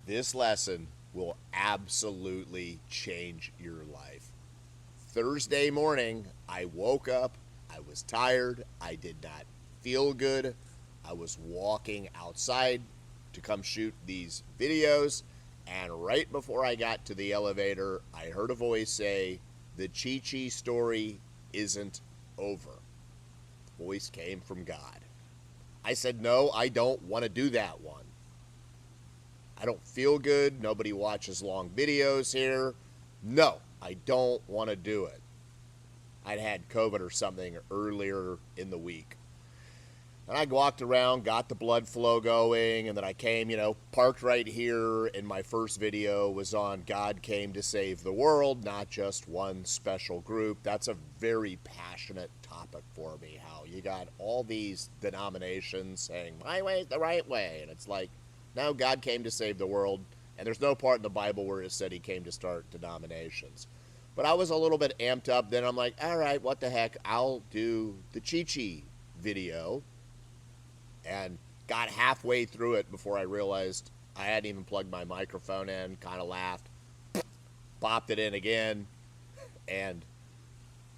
This lesson will absolutely change your life. Thursday morning, I woke up. I was tired. I did not feel good. I was walking outside to come shoot these videos. And right before I got to the elevator, I heard a voice say, "The Chi Chi story isn't over." The voice came from God. I said, "No, I don't want to do that one. I don't feel good. Nobody watches long videos here. No, I don't want to do it." I'd had COVID or something earlier in the week. And I walked around, got the blood flow going, and then I came, parked right here. And my first video was on God came to save the world, not just one special group. That's a very passionate topic for me, how you got all these denominations saying, my way is the right way. And it's like, no, God came to save the world. And there's no part in the Bible where it said he came to start denominations. But I was a little bit amped up. Then I'm like, all right, what the heck? I'll do the Chi Chi video. And got halfway through it before I realized I hadn't even plugged my microphone in, kind of laughed, popped it in again, and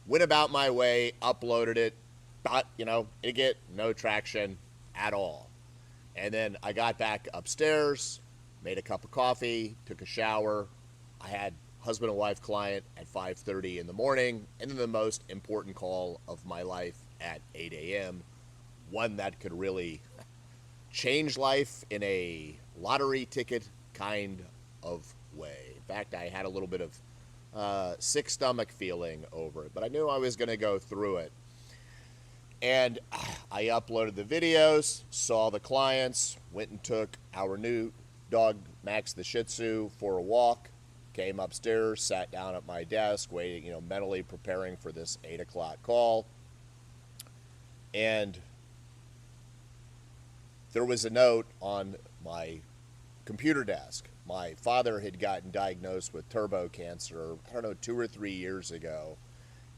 went about my way, uploaded it, but, it get no traction at all. And then I got back upstairs, made a cup of coffee, took a shower. I had husband and wife client at 5:30 in the morning, and then the most important call of my life at 8 a.m., one that could really change life in a lottery ticket kind of way. In fact, I had a little bit of sick stomach feeling over it, but I knew I was going to go through it. And I uploaded the videos, saw the clients, went and took our new dog, Max the Shih Tzu, for a walk, came upstairs, sat down at my desk, waiting, mentally preparing for this 8 o'clock call. And there was a note on my computer desk. My father had gotten diagnosed with turbo cancer, 2 or 3 years ago.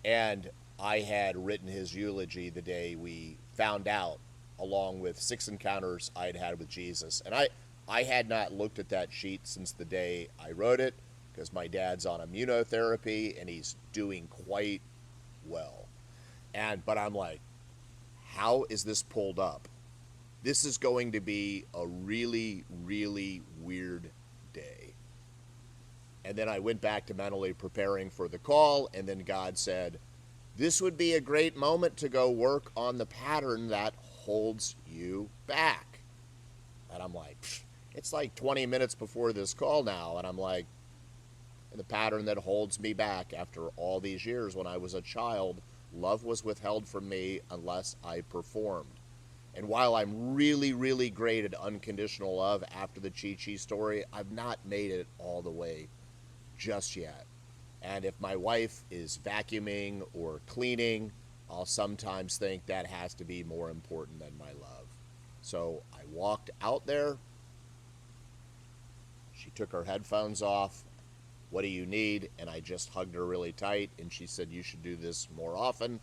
And I had written his eulogy the day we found out, along with 6 encounters I'd had with Jesus. And I had not looked at that sheet since the day I wrote it, because my dad's on immunotherapy and he's doing quite well. But I'm like, how is this pulled up? This is going to be a really, really weird day. And then I went back to mentally preparing for the call, and then God said, this would be a great moment to go work on the pattern that holds you back. And I'm like, it's like 20 minutes before this call now, and I'm like, the pattern that holds me back after all these years. When I was a child, love was withheld from me unless I performed. And while I'm really, really great at unconditional love after the Chi Chi story, I've not made it all the way just yet. And if my wife is vacuuming or cleaning, I'll sometimes think that has to be more important than my love. So I walked out there. She took her headphones off. What do you need? And I just hugged her really tight. And she said, you should do this more often.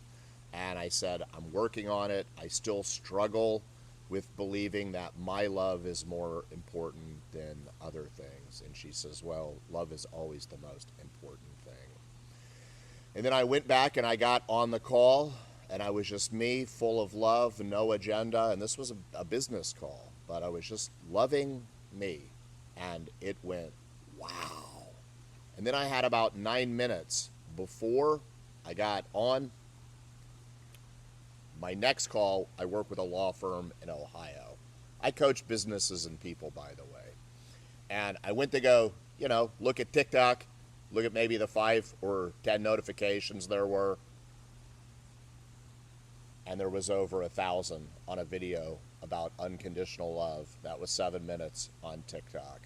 And I said, I'm working on it. I still struggle with believing that my love is more important than other things. And she says, well, love is always the most important thing. And then I went back and I got on the call, and I was just me, full of love, no agenda. And this was a business call, but I was just loving me. And it went, wow. And then I had about 9 minutes before I got on my next call. I work with a law firm in Ohio. I coach businesses and people, by the way. And I went to go, look at TikTok, look at maybe the 5 or 10 notifications there were. And there was over 1,000 on a video about unconditional love. That was 7 minutes on TikTok.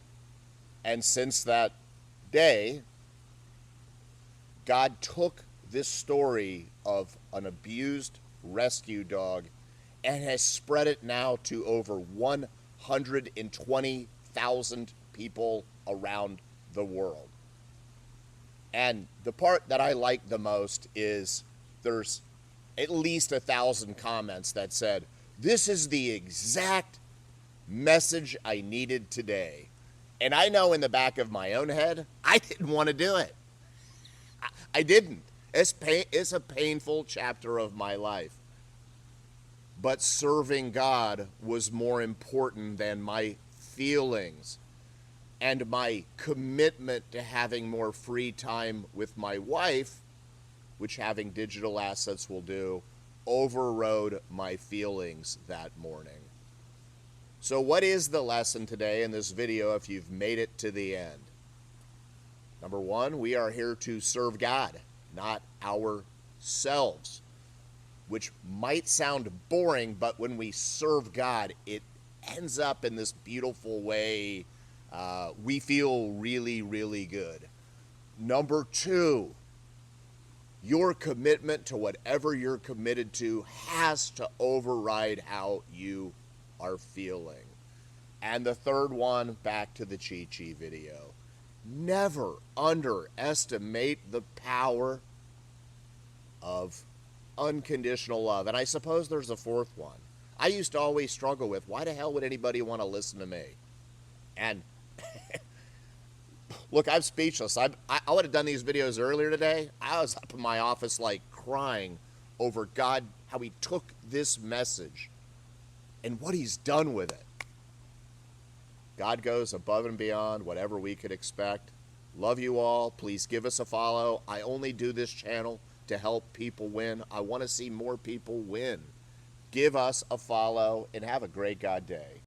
And since that day, God took this story of an abused rescue dog and has spread it now to over 120,000 people around the world. And the part that I like the most is there's at least 1,000 comments that said, this is the exact message I needed today. And I know in the back of my own head, I didn't want to do it. I didn't. It's a painful chapter of my life. But serving God was more important than my feelings and my commitment to having more free time with my wife, which having digital assets will do, overrode my feelings that morning. So what is the lesson today in this video if you've made it to the end? Number one, we are here to serve God, not ourselves, which might sound boring, but when we serve God, it ends up in this beautiful way. We feel really, really good. Number two, your commitment to whatever you're committed to has to override how you are feeling. And the third one, back to the Chi-Chi video. Never underestimate the power of unconditional love. And I suppose there's a fourth one. I used to always struggle with, why the hell would anybody want to listen to me? And look, I'm speechless. I would have done these videos earlier today. I was up in my office like crying over God, how he took this message and what he's done with it. God goes above and beyond whatever we could expect. Love you all. Please give us a follow. I only do this channel to help people win. I want to see more people win. Give us a follow and have a great God day.